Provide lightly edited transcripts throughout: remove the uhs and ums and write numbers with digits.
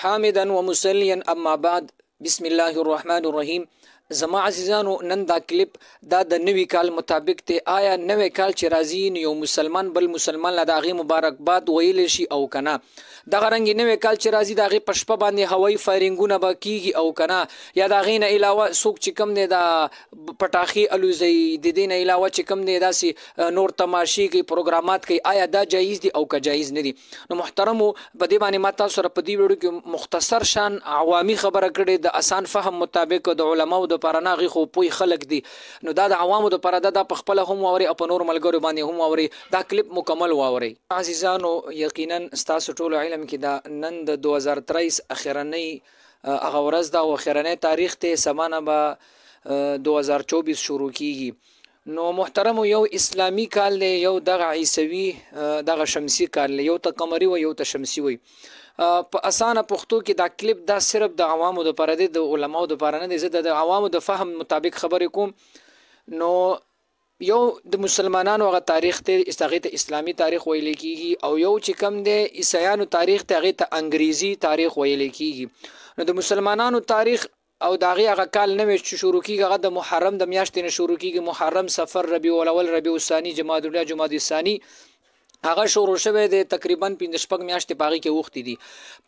حامدا ومسليا اما بعد بسم الله الرحمن الرحیم. زما عزیزانو نن دا کلیپ دا د نوی کال مطابق ته آیا نوی کال چې راځي یو مسلمان بل مسلمان لا دغه مبارکباد ویل شي او کنه دغه رنګ نوی کال چې راځي دغه پشپه باندې هوایي فایرینګونه به کیږي او کنه یا دغه نه علاوه څوک چې کم دی دا پټاخي الوزي د دې نه علاوه چې کم دی داسې نور تماشي کوي پروګرامات کوي آیا دا جایز دي او که جایز نه دي؟ نو محترمو په دې باندې ما تاسو سره په دې ویډیو کې مختصر شان عوامي خبره کړې د آسان فهم مطابق د علماو د پرناغي خو پوي خلق دي نو دا د عوامو د پر د په خپل هم اوري او په نور ملګرو باندې هم اوري دا کلیپ مکمل واوري. عزیزانو یقینا ستاسو ټول علم کې دا نن د 2023 اخرنی هغه ورځ دا اخرنی تاریخ ته سمانه به 2024 شروع کیږي. نو محترم یو اسلامی کال دی یو دغه عیسوي دغه شمسی کال یو ته قمری و یو ته شمسی وي. په اسانه پښتو کې دا کلیپ دا صرف د عوامو د پاره دی د علماو د پاره نه دی زه د عوامو د فهم مطابق خبرې کوم. نو یو د مسلمانانو هغه تاریخ ته استغیث اسلامی تاریخ ویل کیږي او یو چې کم دی عیسایانو تاریخ ته هغه ته انګریزي تاریخ ویل کیږي. نو د مسلمانانو تاریخ او داغه هغه کال نوې شروع کیږي هغه د محرم د میاشتې نه شروع کیږي. محرم، صفر، ربیع الاول، ربیع الثانی، جمادی الاولی، جمادی الثانی هغه شروع شوه د تقریبا 15 میاشتې باغی کې وخت دي.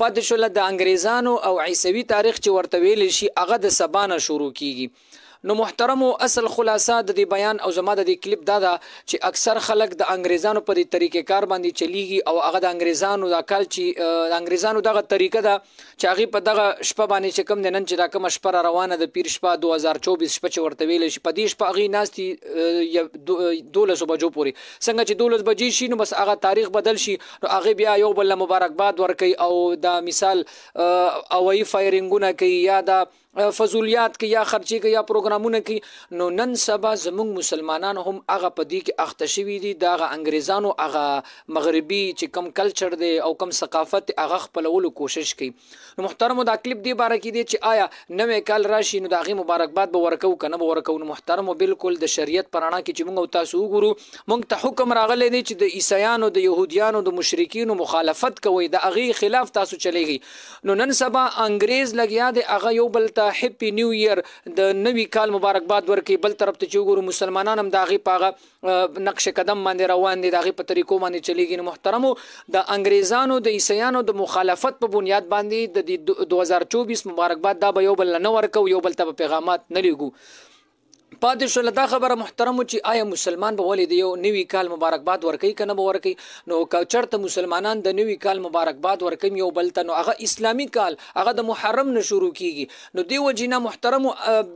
پاتې شول د انګریزانو او عیسوي تاریخ چې ورته ویل شي هغه د سبانه شروع کیږي. نو محترمو اصل خلاصه د دې بیان او زما د دې کلیپ دا چې اکثر خلک د انګریزانو په دې طریقې کار باندې چلیږي او هغه د انګریزانو د کال چې د انګریزانو دغه طریقه ده چې هغه په دغه شپه باندې چې کم د نن چې دا کوم شپه روانه د پیر شپه 2024 شپه چې ورته ویل شي په دې شپه هغه ناستي 12 بجو پورې څنګه چې 12 بجې شي نو بس هغه تاریخ بدل شي نو هغه بیا یو بل مبارکباد ورکي او د مثال اوای فایرینګونه کوي یا د فضولیات کې یا خرچي کې یا پروګرامونه کې. نو نن سبا زموږ مسلمانان هم هغه په دې کې اخته شوي دي دغه انګریزانو هغه مغربي چې کم کلچر دی او کم ثقافت هغه خپلولو کوشش کوي. نو محترمو دا کلیپ دی باره کې دی چې آیا نوې کال راشي نو دغه مبارکباد به ورکو کنه به ورکو. نو محترمو بالکل د شریعت پرانا کې چې موږ تاسو وګورو موږ ته حکم راغلی دی چې د عیسایانو د يهوديانو د مشرکینو مخالفت کوي د هغه خلاف تاسو چلیږي. نو نن سبا انګریز لګیا دی هغه یو بل هپی نیو ایئر د نوی کال مبارکباد ورکي بل طرف ته چې وګورو مسلمانان هم داغي پاغه نقش قدم باندې روان دي داغي په طریقو باندې چلیږي. نو محترمو د انګریزانو د عیسایانو د مخالفت په بنیاد باندې د 2024 مبارکباد دا به یو بل نه ورکو یو بل ته پیغامات نه لیږو. پاتې شول دا خبره محترمو چې آیا مسلمان به ولې د یو نوی کال مبارکباد ورکي کنه به ورکي. نو چرته مسلمانان د نوی کال مبارکباد ورکي یو بل ته نو هغه اسلامی کال هغه د محرم نه شروع کیږي. نو دی وجینا محترمو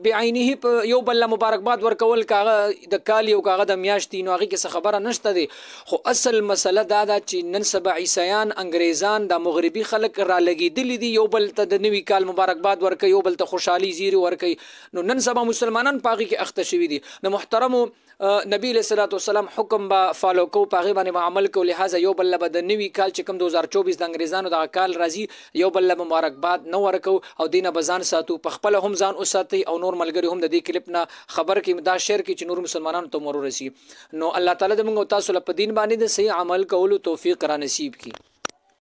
بعینه په یو بل مبارکباد ورکول کاغه د کال یو کاغه د میاشتې نو هغه کې خبره نشته دي. خو اصل مسله دا ده چې نن سبا عیسایان انګریزان د مغربي خلک را لګیدلی دي یو بل ته د نوی کال مبارکباد ورکي یو بل ته خوشحالي زیری ورکي. نو نن سبا مسلمانان پاغي کې اخته شوي دي. نو محترمو نبی علیہ الصلوۃ والسلام حکم با فالو کو پاغي باندې عمل کو لہذا یو بل به د نوی کال چې کوم 2024 د انګریزانو د کال راځي یو بل مبارکباد نو ورکو او دینه بزان ساتو په خپل هم ځان اوساتي او نور ملګری هم د دې کلیپ نه خبر کې دا شیر کې چې نور مسلمانانو ته مرور رسی. نو الله تعالی دې موږ تاسو په دین باندې د صحیح عمل کولو توفیق را نصیب کړي.